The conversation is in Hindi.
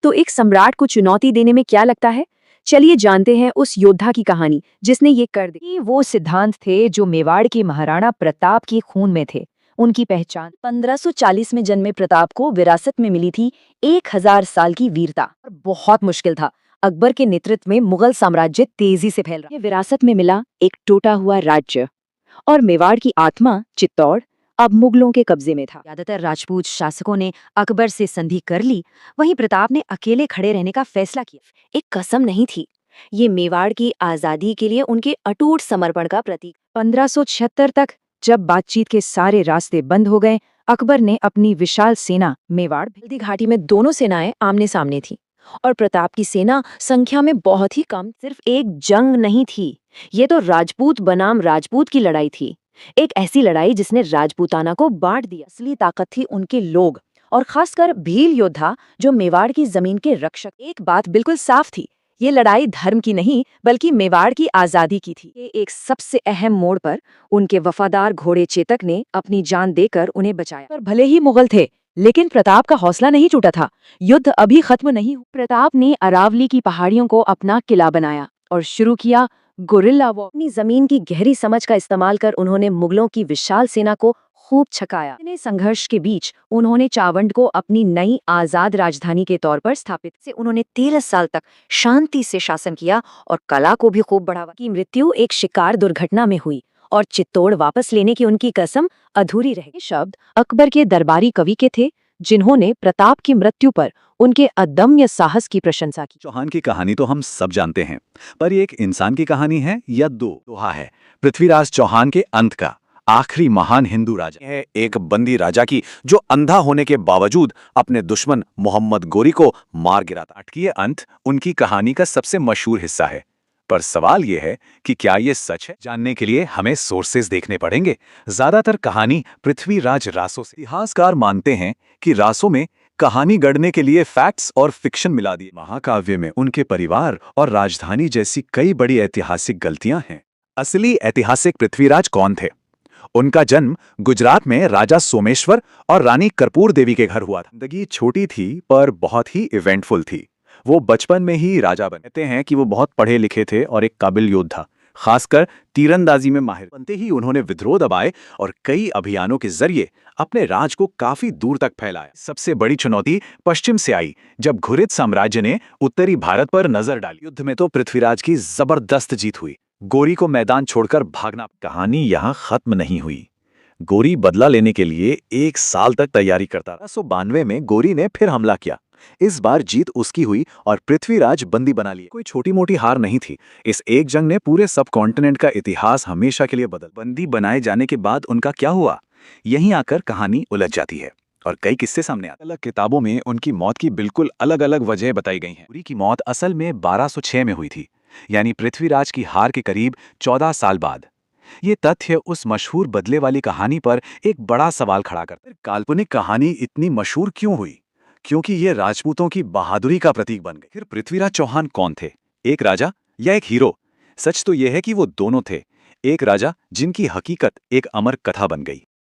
तो एक सम्राट को चुनौती देने में क्या लगता है? चलिए जानते हैं उस योद्धा की कहानी जिसने ये कर दी। ये वो सिद्धांत थे जो मेवाड़ के महाराणा प्रताप के खून में थे। उनकी पहचान 1540 में जन्मे प्रताप को विरासत में मिली थी 1000 साल की वीरता। और बहुत मुश्किल था। अकबर के नेतृत्व में मुगल साम्राज्य तेजी से फैल रहा। ये विरासत में मिला एक टूटा हुआ राज्य और मेवाड़ की आत्मा चित्तौड़ अब मुगलों के कब्जे में था। ज्यादातर राजपूत शासकों ने अकबर से संधि कर ली, वहीं प्रताप ने अकेले खड़े रहने का फैसला किया। एक कसम नहीं थी, ये मेवाड़ की आजादी के लिए उनके अटूट समर्पण का प्रतीक। 1576 तक जब बातचीत के सारे रास्ते बंद हो गए, अकबर ने अपनी विशाल सेना मेवाड़ हल्दी घाटी में दोनों सेनाएं आमने सामने थी और प्रताप की सेना संख्या में बहुत ही कम। सिर्फ एक जंग नहीं थी, ये तो राजपूत बनाम राजपूत की लड़ाई थी। एक ऐसी लड़ाई जिसने राजपूताना को बांट दिया। असली ताकत थी उनके लोग और खासकर भील योद्धा जो मेवाड़ की जमीन के रक्षक। एक बात बिल्कुल साफ थी, ये लड़ाई धर्म की नहीं बल्कि मेवाड़ की आजादी की थी। एक सबसे अहम मोड़ पर उनके वफादार घोड़े चेतक ने अपनी जान देकर उन्हें बचाया। पर भले ही मुगल थे, लेकिन प्रताप का हौसला नहीं टूटा था। युद्ध अभी खत्म नहीं हुआ। प्रताप ने अरावली की पहाड़ियों को अपना किला बनाया और शुरू किया गुरिल्ला वॉर। अपनी जमीन की गहरी समझ का इस्तेमाल कर उन्होंने मुगलों की विशाल सेना को खूब छकाया। इतने संघर्ष के बीच उन्होंने चावंड को अपनी नई आजाद राजधानी के तौर पर स्थापित से उन्होंने 13 साल तक शांति से शासन किया और कला को भी खूब बढ़ावा। की मृत्यु एक शिकार दुर्घटना में हुई और चित्तौड़ वापस लेने की उनकी कसम अधूरी रह गई। शब्द अकबर के दरबारी कवि के थे जिन्होंने प्रताप की मृत्यु पर उनके अदम्य साहस की प्रशंसा की। चौहान की कहानी तो हम सब जानते हैं, पर ये एक इंसान की कहानी है या दो दोहा है पृथ्वीराज चौहान के अंत का। आखिरी महान हिंदू राजा है, एक बंदी राजा की जो अंधा होने के बावजूद अपने दुश्मन मोहम्मद गोरी को मार गिराता। ये अंत उनकी कहानी का सबसे मशहूर हिस्सा है, पर सवाल ये है कि क्या ये सच है? जानने के लिए हमें सोर्सेज देखने पड़ेंगे। ज्यादातर कहानी पृथ्वीराज रासो से। इतिहासकार मानते हैं कि रासो में कहानी गढ़ने के लिए फैक्ट्स और फिक्शन मिला दिए। महाकाव्य में उनके परिवार और राजधानी जैसी कई बड़ी ऐतिहासिक गलतियां हैं। असली ऐतिहासिक पृथ्वीराज कौन थे? उनका जन्म गुजरात में राजा सोमेश्वर और रानी कर्पूर देवी के घर हुआ था। जिंदगी छोटी थी पर बहुत ही इवेंटफुल थी। वो बचपन में ही राजा बने। कहते हैं कि वो बहुत पढ़े लिखे थे और एक काबिल योद्धा, खासकर तीरंदाजी में माहिर। बनते ही उन्होंने विद्रोह दबाए और कई अभियानों के जरिए अपने राज को काफी दूर तक फैलाया। सबसे बड़ी चुनौती पश्चिम से आई जब घुरिद साम्राज्य ने उत्तरी भारत पर नजर डाली। युद्ध में तो पृथ्वीराज की जबरदस्त जीत हुई। गोरी को मैदान छोड़कर भागना। कहानी यहाँ खत्म नहीं हुई। गोरी बदला लेने के लिए 1 साल तक तैयारी करता। 1892 में गोरी ने फिर हमला किया। इस बार जीत उसकी हुई और पृथ्वीराज बंदी बना लिए। कोई छोटी मोटी हार नहीं थी। इस एक जंग ने पूरे सब कॉन्टिनेंट का इतिहास हमेशा के लिए बदल। बंदी बनाए जाने के बाद उनका क्या हुआ, यहीं आकर कहानी उलझ जाती है और कई किस्से सामने आते हैं। अलग किताबों में उनकी मौत की बिल्कुल अलग अलग वजह बताई गई हैं। गोरी की मौत असल में 1206 में हुई थी, यानी पृथ्वीराज की हार के करीब 14 साल बाद। ये तथ्य उस मशहूर बदले वाली कहानी पर एक बड़ा सवाल खड़ा करता है। काल्पनिक कहानी इतनी मशहूर क्यों हुई? क्योंकि ये राजपूतों की बहादुरी का प्रतीक बन गए। फिर पृथ्वीराज चौहान कौन थे? एक राजा या एक हीरो? सच तो यह है कि वो दोनों थे। एक राजा जिनकी हकीकत एक अमर कथा बन गई।